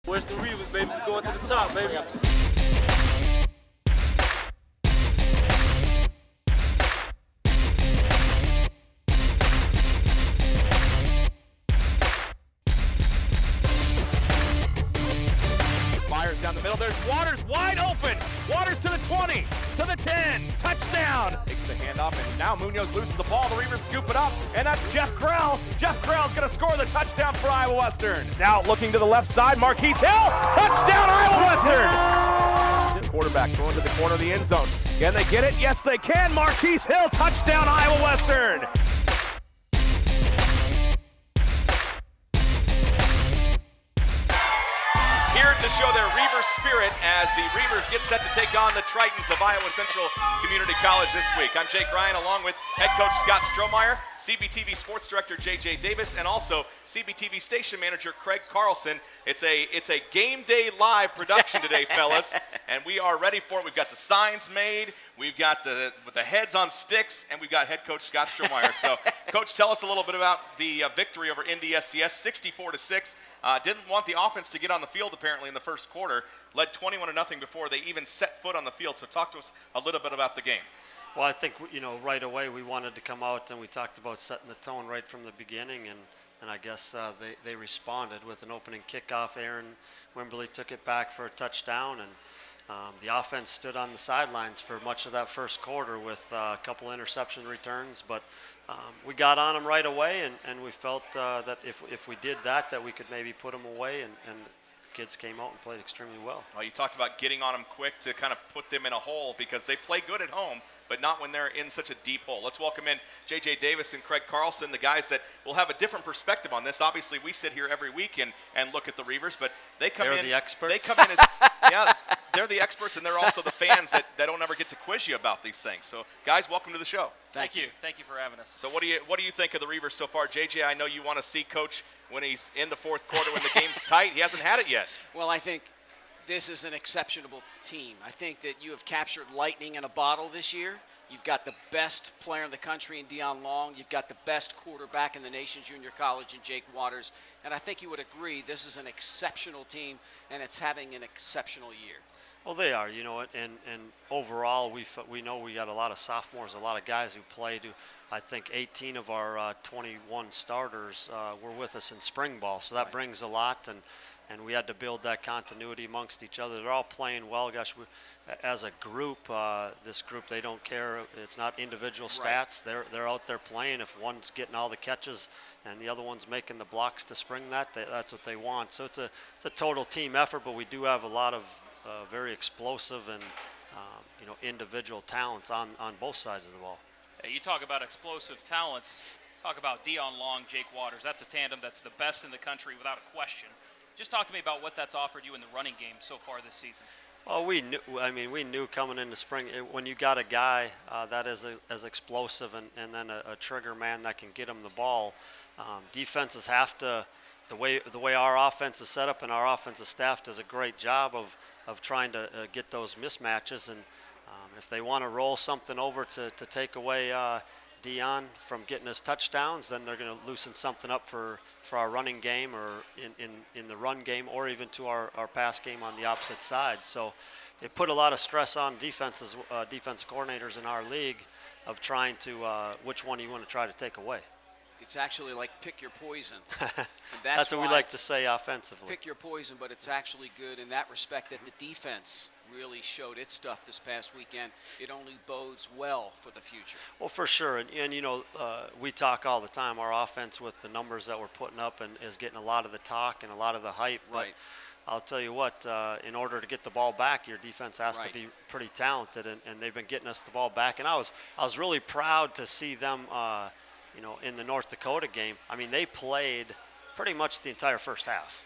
Where's the Reivers, baby? We're going to the top, baby. Myers down the middle. There's Waters wide open. Waters to the 20, to the 10. Touchdown. Takes the handoff, and now Munoz loses the ball. The Reivers scoop it up, and that's Jeff Grell. Jeff Grell's going to score the touchdown for Iowa Western. Now looking to the left side, Marquise Hill. Touchdown, Iowa Western. Quarterback throwing to the corner of the end zone. Can they get it? Yes, they can. Marquise Hill, touchdown, Iowa Western. Here to show their Reivers spirit as the Reivers get set to take on the Tritons of Iowa Central Community College this week. I'm Jake Ryan along with head coach Scott Strohmeier, CBTV sports director JJ Davis, and also CBTV station manager Craig Carlson. It's a game day live production today, fellas, and we are ready for it. We've got the signs made, we've got the heads on sticks, and we've got head coach Scott Strohmeier. So, Coach, tell us a little bit about the victory over NDSCS, 64-6. Didn't want the offense to get on the field apparently in the first quarter. Led 21-0 before they even set foot on the field. So talk to us a little bit about the game. Well, I think, right away we wanted to come out and we talked about setting the tone right from the beginning, and I guess they responded with an opening kickoff. Aaron Wimberly took it back for a touchdown, and the offense stood on the sidelines for much of that first quarter with a couple interception returns, but we got on them right away, and we felt that if we did that we could maybe put them away, and the kids came out and played extremely well. Well, you talked about getting on them quick to kind of put them in a hole because they play good at home, but not when they're in such a deep hole. Let's welcome in JJ Davis and Craig Carlson, the guys that will have a different perspective on this. Obviously, we sit here every week and look at the Reivers, but they're the experts. They come in as yeah, they're the experts, and they're also the fans that don't ever get to quiz you about these things. So, guys, welcome to the show. Thank you. Thank you for having us. So, what do you think of the Reivers so far, JJ? I know you want to see Coach when he's in the fourth quarter when the game's tight. He hasn't had it yet. Well, I think this is an exceptional team. I think that you have captured lightning in a bottle this year. You've got the best player in the country in Dion Long. You've got the best quarterback in the nation, junior college, in Jake Waters. And I think you would agree this is an exceptional team, and it's having an exceptional year. Well, they are, and overall we know we got a lot of sophomores, a lot of guys who played. I think 18 of our 21 starters were with us in spring ball, so that brings a lot, and we had to build that continuity amongst each other. They're all playing well. Gosh, as a group, this group, they don't care. It's not individual stats. They're out there playing. If one's getting all the catches and the other one's making the blocks to spring that's what they want. So it's a total team effort, but we do have a lot of very explosive and individual talents on both sides of the ball. Hey, you talk about explosive talents. Talk about Dion Long, Jake Waters. That's a tandem that's the best in the country without a question. Just talk to me about what that's offered you in the running game so far this season. Well, we knew coming into spring, when you got a guy that is as explosive and then a trigger man that can get him the ball, defenses have to, the way our offense is set up, and our offensive staff does a great job of trying to get those mismatches, and if they want to roll something over to take away Dion from getting his touchdowns, then they're going to loosen something up for our running game, or in the run game, or even to our pass game on the opposite side. So it put a lot of stress on defense coordinators in our league of trying to which one you want to try to take away. It's actually like pick your poison. That's what we like to say offensively. Pick your poison, but it's actually good in that respect that the defense really showed its stuff this past weekend. It only bodes well for the future. Well, for sure, and we talk all the time. Our offense, with the numbers that we're putting up, and is getting a lot of the talk and a lot of the hype. Right. But I'll tell you what, in order to get the ball back, your defense has to be pretty talented, and they've been getting us the ball back. And I was really proud to see them, in the North Dakota game. I mean, they played pretty much the entire first half,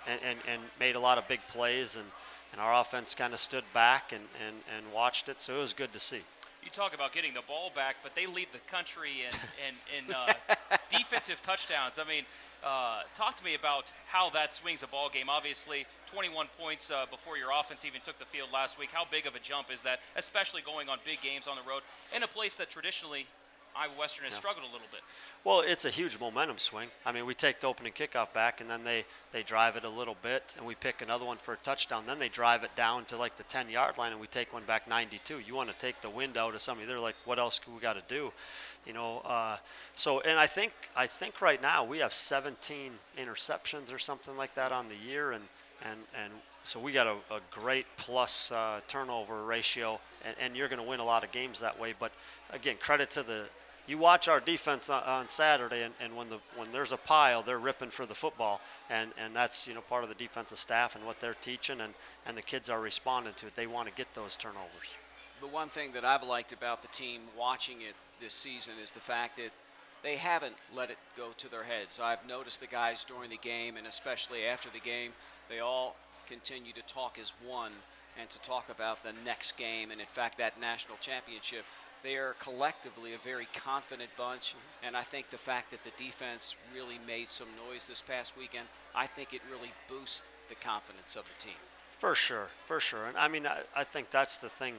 and made a lot of big plays, and our offense kind of stood back and watched it, so it was good to see. You talk about getting the ball back, but they lead the country in defensive touchdowns. I mean, talk to me about how that swings a ball game. Obviously, 21 points before your offense even took the field last week. How big of a jump is that, especially going on big games on the road in a place that traditionally Iowa Western has struggled a little bit. Well, it's a huge momentum swing. I mean, we take the opening kickoff back, and then they drive it a little bit, and we pick another one for a touchdown. Then they drive it down to like the 10-yard line, and we take one back 92. You want to take the wind out of somebody. They're like, what else we got to do? You know, and I think right now we have 17 interceptions or something like that on the year, and so we got a great plus turnover ratio, and you're going to win a lot of games that way. But again, credit to you watch our defense on Saturday, and when there's a pile, they're ripping for the football, and that's, you know, part of the defensive staff and what they're teaching, and the kids are responding to it. They want to get those turnovers. The one thing that I've liked about the team watching it this season is the fact that they haven't let it go to their heads. I've noticed the guys during the game, and especially after the game, they all continue to talk as one and to talk about the next game, and in fact that national championship. They are collectively a very confident bunch, and I think the fact that the defense really made some noise this past weekend, I think it really boosts the confidence of the team. For sure. And I mean, I think that's the thing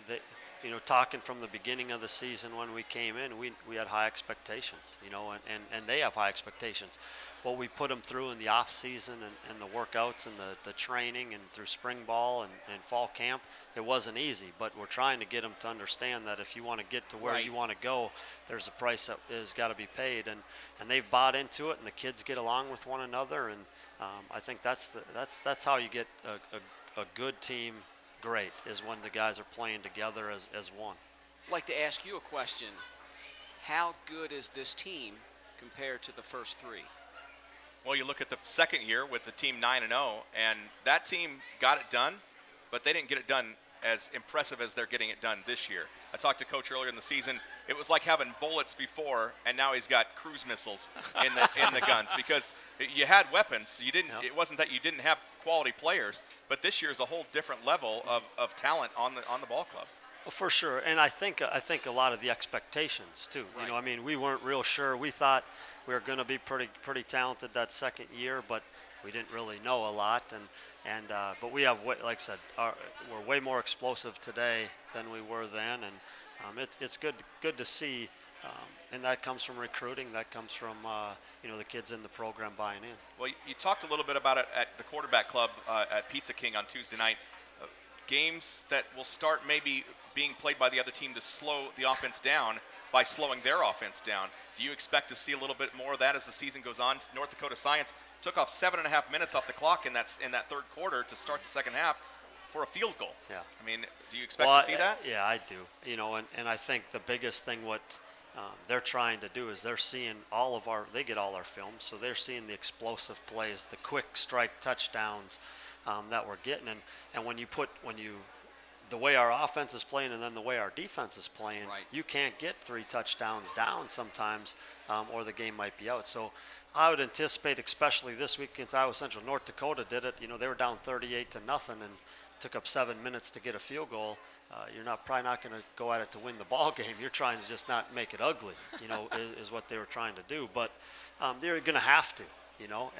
that, you know, talking from the beginning of the season when we came in, we had high expectations, you know, and they have high expectations. What we put them through in the off season and the workouts and the training and through spring ball and fall camp, it wasn't easy, but we're trying to get them to understand that if you want to get to where you want to go, there's a price that has got to be paid, and they've bought into it, and the kids get along with one another, and I think that's how you get a good team great, is when the guys are playing together as one. I'd like to ask you a question. How good is this team compared to the first three? Well, you look at the second year with the team 9-0, and that team got it done, but they didn't get it done as impressive as they're getting it done this year. I talked to Coach earlier in the season. It was like having bullets before, and now he's got cruise missiles in the guns, because you had weapons. You didn't. It wasn't that you didn't have quality players, but this year is a whole different level of talent on the ball club. Well, for sure, and I think a lot of the expectations too. Right. You know, I mean, we weren't real sure. We thought we were going to be pretty talented that second year, but we didn't really know a lot. But we have, like I said, we're way more explosive today than we were then, and it's good to see, and that comes from recruiting. That comes from you know, the kids in the program buying in. Well, you talked a little bit about it at the quarterback club at Pizza King on Tuesday night. Games that will start maybe being played by the other team to slow the offense down by slowing their offense down. Do you expect to see a little bit more of that as the season goes on? North Dakota Science took off 7.5 minutes off the clock in that third quarter to start the second half for a field goal. Yeah. I mean, do you expect to see that? Yeah, I do. You know, and I think the biggest thing what they're trying to do is they're seeing they get all our film, so they're seeing the explosive plays, the quick strike touchdowns that we're getting, and when you the way our offense is playing and then the way our defense is playing, you can't get 3 touchdowns down sometimes, or the game might be out. So I would anticipate, especially this week against Iowa Central, North Dakota did it. You know, they were down 38-0 and took up 7 minutes to get a field goal. You're probably not going to go at it to win the ball game. You're trying to just not make it ugly, you know, is what they were trying to do. But they're going to have to. You know,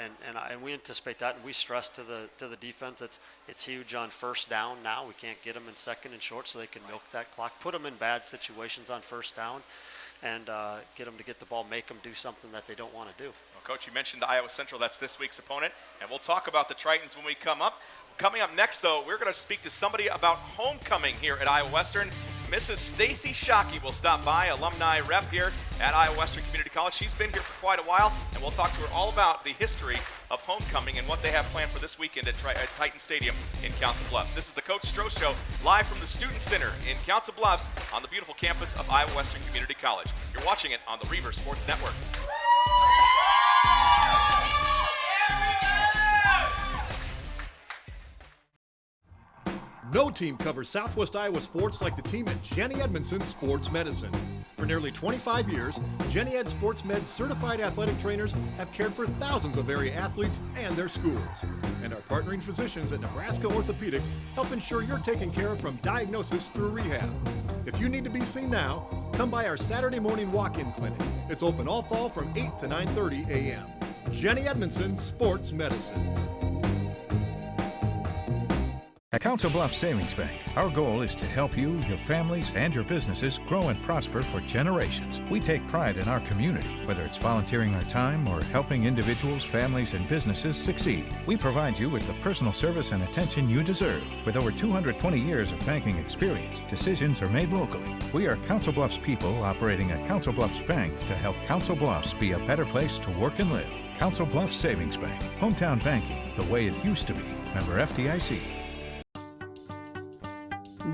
and we anticipate that, and we stress to the defense it's huge on first down now. We can't get them in second and short, so they can milk that clock, put them in bad situations on first down, and get them to get the ball, make them do something that they don't want to do. Well, Coach, you mentioned Iowa Central. That's this week's opponent, and we'll talk about the Tritons when we come up. Coming up next, though, we're going to speak to somebody about homecoming here at Iowa Western. Mrs. Stacy Shockey will stop by, alumni rep here at Iowa Western Community College. She's been here for quite a while, and we'll talk to her all about the history of homecoming and what they have planned for this weekend at Titan Stadium in Council Bluffs. This is the Coach Stroh Show, live from the Student Center in Council Bluffs on the beautiful campus of Iowa Western Community College. You're watching it on the Reivers Sports Network. No team covers Southwest Iowa sports like the team at Jenny Edmondson Sports Medicine. For nearly 25 years, Jenny Ed Sports Med's certified athletic trainers have cared for thousands of area athletes and their schools. And our partnering physicians at Nebraska Orthopedics help ensure you're taken care of from diagnosis through rehab. If you need to be seen now, come by our Saturday morning walk-in clinic. It's open all fall from 8 to 9:30 a.m. Jenny Edmondson Sports Medicine. At Council Bluffs Savings Bank, our goal is to help you, your families, and your businesses grow and prosper for generations. We take pride in our community, whether it's volunteering our time or helping individuals, families, and businesses succeed. We provide you with the personal service and attention you deserve. With over 220 years of banking experience, decisions are made locally. We are Council Bluffs people operating at Council Bluffs Bank to help Council Bluffs be a better place to work and live. Council Bluffs Savings Bank. Hometown banking, the way it used to be. Member FDIC.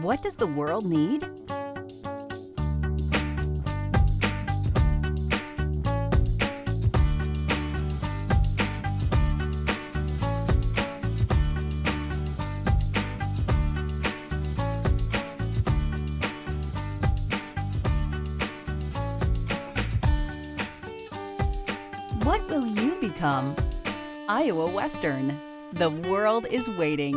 What does the world need? What will you become? Iowa Western. The world is waiting.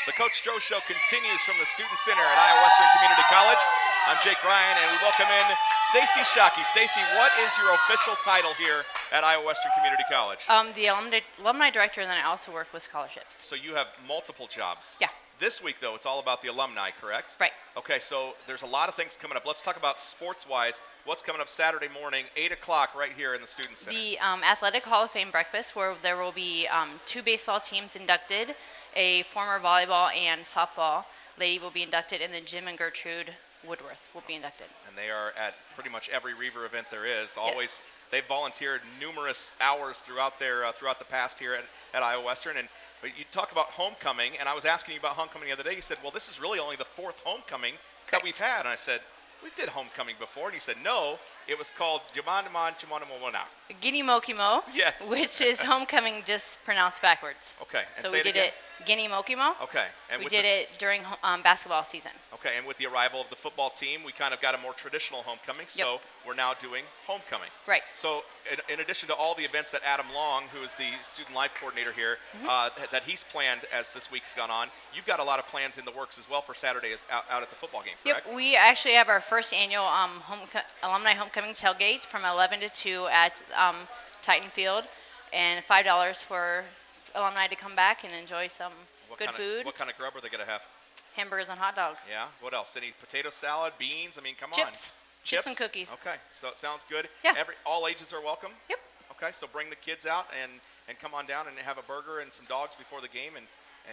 The Coach Stroh Show continues from the Student Center at Iowa Western Community College. I'm Jake Ryan, and we welcome in Stacy Shockey. Stacy, what is your official title here at Iowa Western Community College? The alumni director, and then I also work with scholarships. So you have multiple jobs. Yeah. This week, though, it's all about the alumni, correct? Right. Okay, so there's a lot of things coming up. Let's talk about sports-wise. What's coming up Saturday morning, 8 o'clock, right here in the Student Center? The Athletic Hall of Fame breakfast, where there will be 2 baseball teams inducted, a former volleyball and softball lady will be inducted, and then Jim and Gertrude Woodworth will be inducted. And they are at pretty much every Reaver event there is. Always, Yes. They've volunteered numerous hours throughout throughout the past here at Iowa Western. And but you talk about homecoming, and I was asking you about homecoming the other day. You said, well, this is really only the 4th homecoming that we've had. And I said, we did homecoming before. And you said, no, it was called Jumanamon. Guinea Mokimo, Yes. which is homecoming just pronounced backwards. Okay. And So say we did again. it Guinea Mokimo. Okay. And We with did it during basketball season. Okay, and with the arrival of the football team, we kind of got a more traditional homecoming, so Yep. we're now doing homecoming. Right. So in addition to all the events that Adam Long, who is the student life coordinator here, that he's planned as this week's gone on, you've got a lot of plans in the works as well for Saturday out at the football game, correct? Yep, we actually have our first annual alumni homecoming tailgate from 11 to 2 at Titan Field, and $5 for alumni to come back and enjoy some good food, What kind of grub are they going to have? hamburgers and hot dogs. Yeah, what else? Any potato salad, beans? I mean, come on. Chips and cookies. Okay, so it sounds good. Yeah. All ages are welcome? Yep. Okay, so bring the kids out and come on down and have a burger and some dogs before the game, and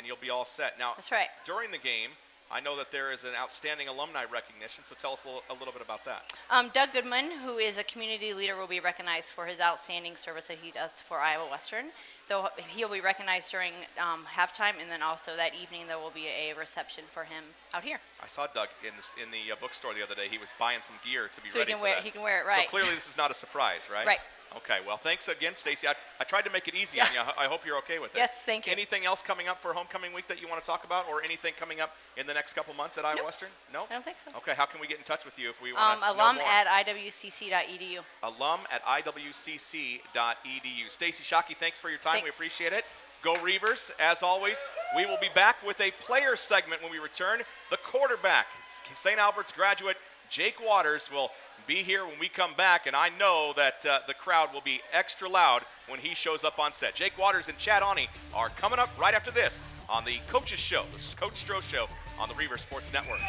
you'll be all set. Now, That's right. during the game, I know that there is an outstanding alumni recognition, so tell us a little bit about that. Doug Goodman, who is a community leader, will be recognized for his outstanding service that he does for Iowa Western. Though he'll be recognized during halftime, and then also that evening there will be a reception for him out here. I saw Doug in the bookstore the other day. He was buying some gear to be So ready he can for wear that. he can wear it right. So clearly this is not a surprise, right? Right. Okay, well, thanks again, Stacy. I tried to make it easy on you. I hope you're okay with it. Yes, thank you. Anything else coming up for homecoming week that you want to talk about, or anything coming up in the next couple months at Iowa Western? No? I don't think so. Okay, how can we get in touch with you if we want to know Alum more? at iwcc.edu. Alum at iwcc.edu. Stacy Shockey, thanks for your time. We Thanks. appreciate it. Go Reivers. As always, we will be back with a player segment when we return. The quarterback, St. Albert's graduate Jake Waters, will be here when we come back, and I know that the crowd will be extra loud when he shows up on set. Jake Waters and Chad Awney are coming up right after this on the Coaches Show, the Coach Stroh Show on the Reivers Sports Network.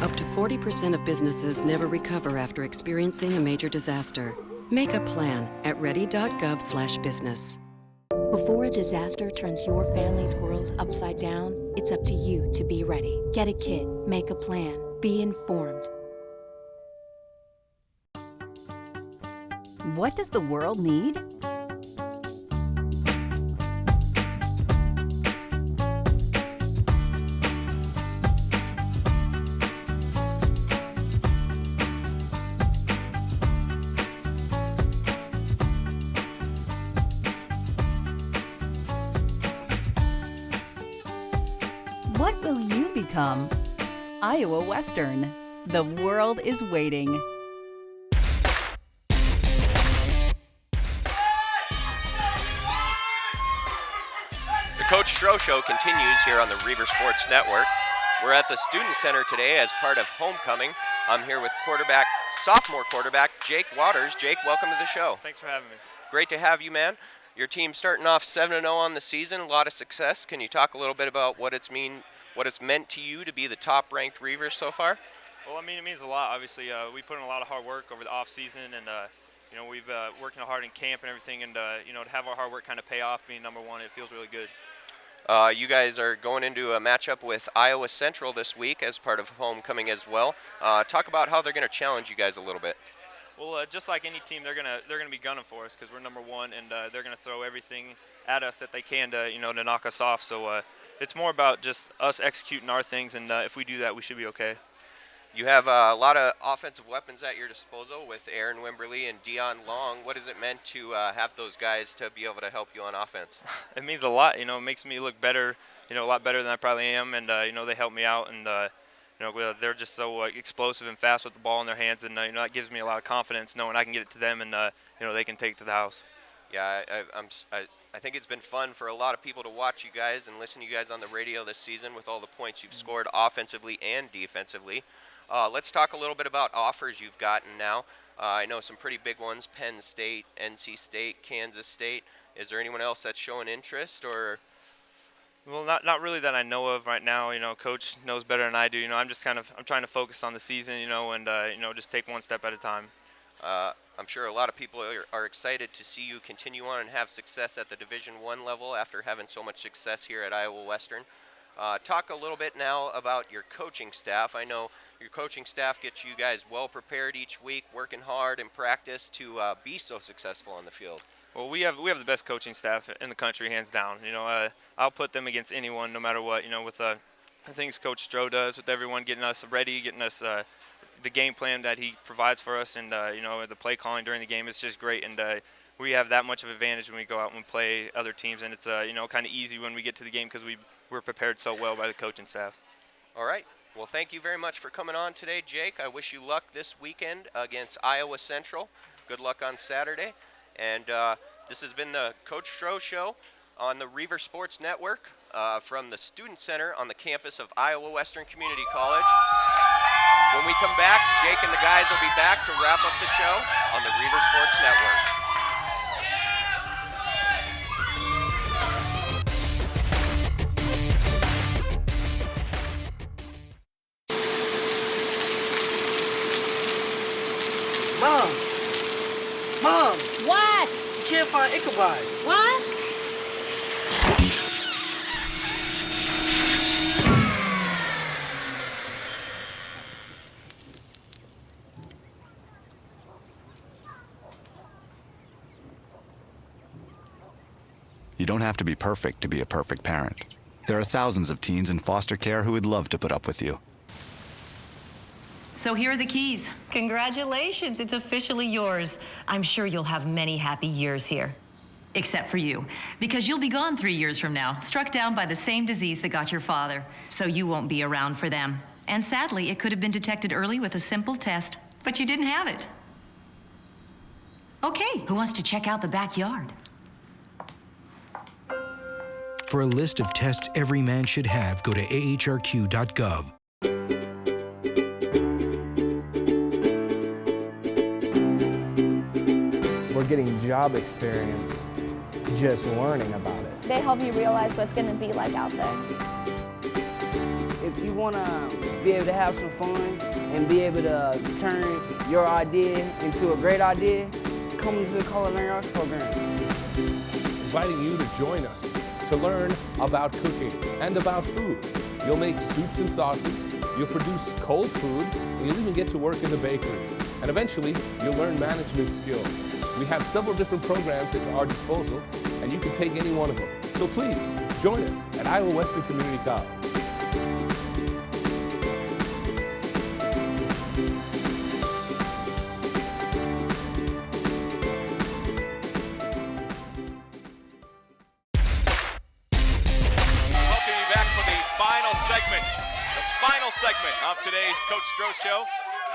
Up to 40% of businesses never recover after experiencing a major disaster. Make a plan at ready.gov/business. Before a disaster turns your family's world upside down, it's up to you to be ready. Get a kit, make a plan, be informed. What does the world need? What will you become? Iowa Western. The world is waiting. The Coach Stroh Show continues here on the Reivers Sports Network. We're at the Student Center today as part of homecoming. I'm here with sophomore quarterback Jake Waters. Jake, welcome to the show. Thanks for having me. Great to have you, man. Your team starting off 7-0 on the season, a lot of success. Can you talk a little bit about what it's meant to you to be the top-ranked Reivers so far? Well, I mean, it means a lot. Obviously, we put in a lot of hard work over the off season, and we've working hard in camp and everything, and to have our hard work kind of pay off, being number one, it feels really good. You guys are going into a matchup with Iowa Central this week as part of homecoming as well. Talk about how they're going to challenge you guys a little bit. Well, just like any team, they're gonna be gunning for us because we're number one, and they're gonna throw everything at us that they can to knock us off. So it's more about just us executing our things, and if we do that, we should be okay. You have a lot of offensive weapons at your disposal with Aaron Wimberly and Dion Long. What has it meant to have those guys to be able to help you on offense? It means a lot. It makes me look better, a lot better than I probably am, and they help me out, and they're just so explosive and fast with the ball in their hands, and that gives me a lot of confidence knowing I can get it to them, and they can take it to the house. Yeah, I think it's been fun for a lot of people to watch you guys and listen to you guys on the radio this season with all the points you've scored offensively and defensively. Let's talk a little bit about offers you've gotten now. I know some pretty big ones: Penn State, NC State, Kansas State. Is there anyone else that's showing interest, or? Well, not really that I know of right now. Coach knows better than I do. I'm just I'm trying to focus on the season, and just take one step at a time. I'm sure a lot of people are excited to see you continue on and have success at the Division I level after having so much success here at Iowa Western. Talk a little bit now about your coaching staff. I know your coaching staff gets you guys well prepared each week, working hard in practice to be so successful on the field. Well, we have the best coaching staff in the country, hands down. I'll put them against anyone, no matter what. With the things Coach Stroh does with everyone, getting us ready, getting us the game plan that he provides for us, and the play calling during the game is just great. And we have that much of an advantage when we go out and play other teams, and it's kind of easy when we get to the game because we're prepared so well by the coaching staff. All right. Well, thank you very much for coming on today, Jake. I wish you luck this weekend against Iowa Central. Good luck on Saturday. And this has been the Coach Stroh Show on the Reivers Sports Network from the Student Center on the campus of Iowa Western Community College. When we come back, Jake and the guys will be back to wrap up the show on the Reivers Sports Network. Mom! What? You can't find Ichabod. What? You don't have to be perfect to be a perfect parent. There are thousands of teens in foster care who would love to put up with you. So here are the keys. Congratulations, it's officially yours. I'm sure you'll have many happy years here. Except for you, because you'll be gone 3 years from now, struck down by the same disease that got your father. So you won't be around for them. And sadly, it could have been detected early with a simple test, but you didn't have it. Okay, who wants to check out the backyard? For a list of tests every man should have, go to ahrq.gov. We're getting job experience just learning about it. They help you realize what's going to be like out there. If you want to be able to have some fun and be able to turn your idea into a great idea, come to the Culinary Arts program. Inviting you to join us to learn about cooking and about food. You'll make soups and sauces, you'll produce cold food, and you'll even get to work in the bakery. And eventually, you'll learn management skills. We have several different programs at our disposal, and you can take any one of them. So please, join us at Iowa Western Community College. Segment of today's Coach Stroh Show.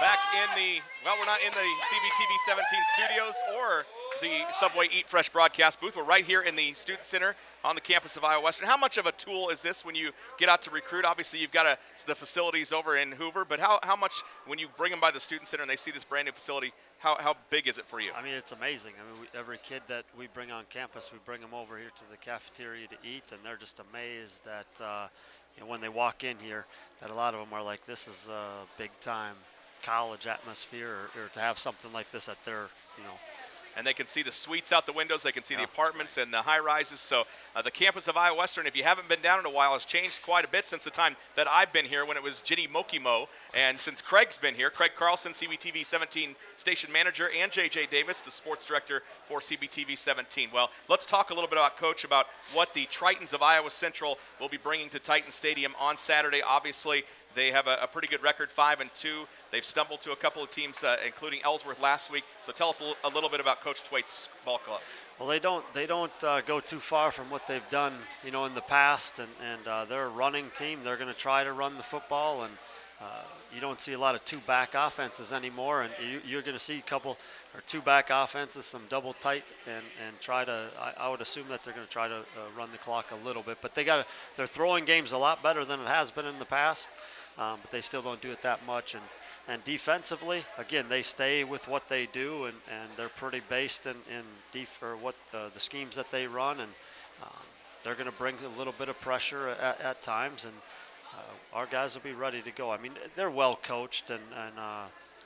Back in the, well, we're not in the CBTV 17 studios or the Subway Eat Fresh broadcast booth. We're right here in the Student Center on the campus of Iowa Western. How much of a tool is this when you get out to recruit? Obviously, you've got the facilities over in Hoover, but how much when you bring them by the Student Center and they see this brand new facility, how big is it for you? I mean, it's amazing. I mean, every kid that we bring on campus, we bring them over here to the cafeteria to eat, and they're just amazed that when they walk in here, that a lot of them are like, this is a big-time college atmosphere, or to have something like this at their, And they can see the suites out the windows. They can see the apartments and the high-rises. So the campus of Iowa Western, if you haven't been down in a while, has changed quite a bit since the time that I've been here when it was Ginny Mokimo. And since Craig's been here, Craig Carlson, CBTV 17 station manager, and J.J. Davis, the sports director for CBTV 17. Well, let's talk a little bit about, Coach, about what the Tritons of Iowa Central will be bringing to Titan Stadium on Saturday. Obviously, they have a pretty good record, 5-2. They've stumbled to a couple of teams, including Ellsworth last week. So tell us a little bit about Coach Twait's ball club. Well, they don't go too far from what they've done, in the past, and they're a running team. They're going to try to run the football, and you don't see a lot of two-back offenses anymore, and you're going to see a couple or two-back offenses, some double tight, and try to. I would assume that they're going to try to run the clock a little bit, but they're throwing games a lot better than it has been in the past. But they still don't do it that much. And defensively, again, they stay with what they do, and they're pretty based in what the schemes that they run, and they're going to bring a little bit of pressure at times, and our guys will be ready to go. I mean, they're well coached, and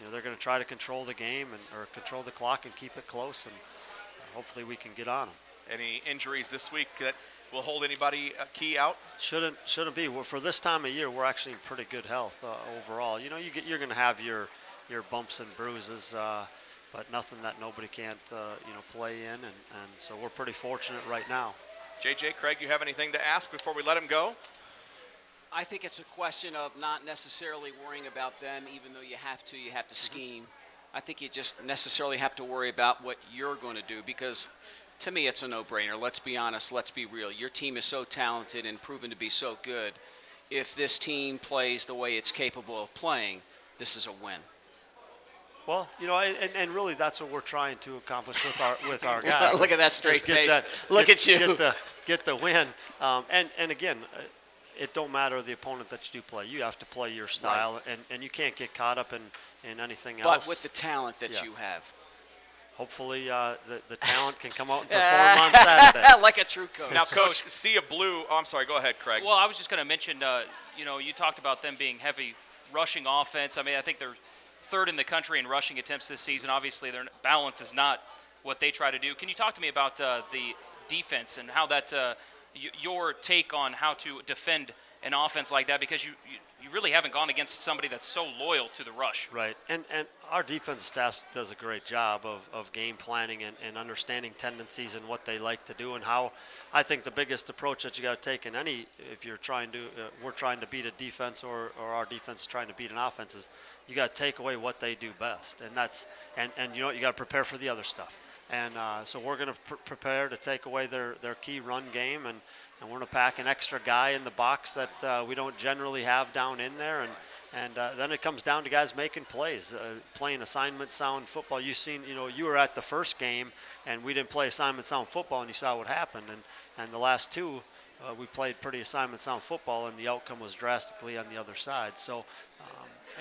they're going to try to control the game or control the clock and keep it close, and hopefully we can get on them. Any injuries this week that will hold anybody key out? Shouldn't be. Well, for this time of year, we're actually in pretty good health overall. You're going to have your bumps and bruises, but nothing that nobody can't play in, and so we're pretty fortunate right now. JJ, Craig, you have anything to ask before we let him go? I think it's a question of not necessarily worrying about them, even though you have to scheme. I think you just necessarily have to worry about what you're going to do, because to me it's a no-brainer. Let's be honest, let's be real. Your team is so talented and proven to be so good. If this team plays the way it's capable of playing, this is a win. Well, and really that's what we're trying to accomplish with our guys. Look at that straight face. Look at you. Get the win. And again, it don't matter the opponent that you do play. You have to play your style, right. and you can't get caught up in anything else. But with the talent that you have. Hopefully the talent can come out and perform on Saturday. Like a true coach. Now, Coach, Sea of Blue. Oh, I'm sorry. Go ahead, Craig. Well, I was just going to mention, you talked about them being heavy rushing offense. I mean, I think they're third in the country in rushing attempts this season. Obviously, their balance is not what they try to do. Can you talk to me about the defense and how that your take on how to defend an offense like that, because you really haven't gone against somebody that's so loyal to the rush. Right, and our defense staff does a great job of game planning and understanding tendencies and what they like to do, and how I think the biggest approach that you got to take in if you're trying to, we're trying to beat a defense or our defense is trying to beat an offense, is you got to take away what they do best, and that's and you got to prepare for the other stuff. And so we're going to prepare to take away their key run game, and we're going to pack an extra guy in the box that we don't generally have down in there. And then it comes down to guys making plays, playing assignment sound football. You were at the first game, and we didn't play assignment sound football, and you saw what happened. And the last two, we played pretty assignment sound football, and the outcome was drastically on the other side. So,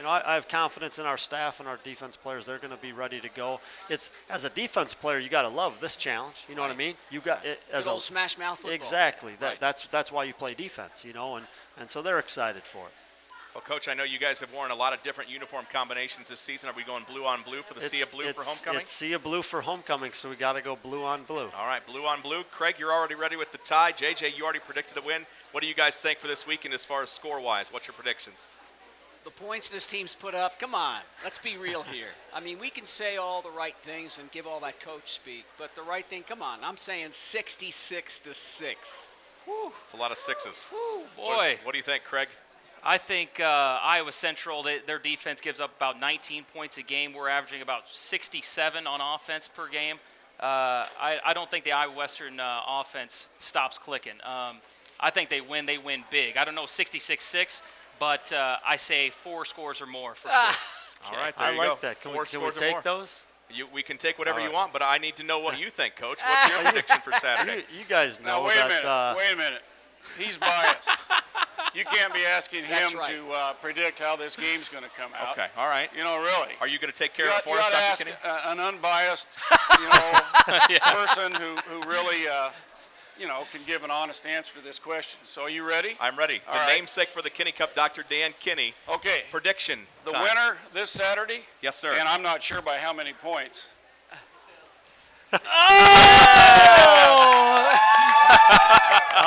I have confidence in our staff and our defense players. They're going to be ready to go. It's, as a defense player, you got to love this challenge. You know what I mean? You got it as a smash mouth football. Exactly. That's why you play defense. And so they're excited for it. Well, Coach, I know you guys have worn a lot of different uniform combinations this season. Are we going blue on blue for the Sea of Blue for homecoming? It's Sea of Blue for homecoming, so we got to go blue on blue. All right, blue on blue. Craig, you're already ready with the tie. JJ, you already predicted a win. What do you guys think for this weekend as far as score-wise? What's your predictions? The points this team's put up, come on, let's be real here. I mean, we can say all the right things and give all that coach speak, but the right thing, come on, I'm saying 66-6. Whew. It's a lot of sixes. Whew, boy. What do you think, Craig? I think Iowa Central, their defense gives up about 19 points a game. We're averaging about 67 on offense per game. I don't think the Iowa Western offense stops clicking. I think they win big. I don't know, 66-6. But I say 4 scores or more for sure. All right, there I you like go. that. Can we Four take those? We can take whatever you right. want, but I need to know what you think, Coach. What's your prediction for Saturday? You guys know Now, wait that. a minute. He's biased. You can't be asking That's him right. to predict how this game's going to come out. Okay, all right. You know, really. Are you going to take care You of ought, it for you us, ought to Dr. ask Kinney? an unbiased, you know, person who really, you know, can give an honest answer to this question. So are you ready? I'm ready. All The right. namesake for the Kinney Cup, Dr. Dan Kinney. Okay. Prediction The time. winner this Saturday. Yes, sir. And I'm not sure by how many points.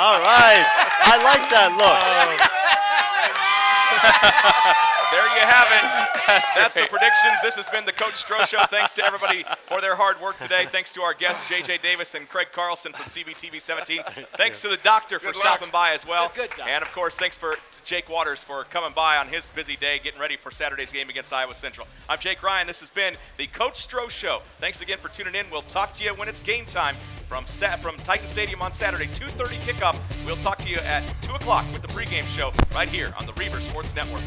All right. I like that look. There you have it. That's the predictions. This has been the Coach Stroh Show. Thanks to everybody for their hard work today. Thanks to our guests, J.J. Davis and Craig Carlson from CBTV 17. Thanks to the doctor for stopping by as well. Good, Doc. And, of course, thanks to Jake Waters for coming by on his busy day, getting ready for Saturday's game against Iowa Central. I'm Jake Ryan. This has been the Coach Stroh Show. Thanks again for tuning in. We'll talk to you when it's game time from Titan Stadium on Saturday, 2:30 kickoff. We'll talk to you at 2 o'clock with the pregame show right here on the Reivers Sports Network.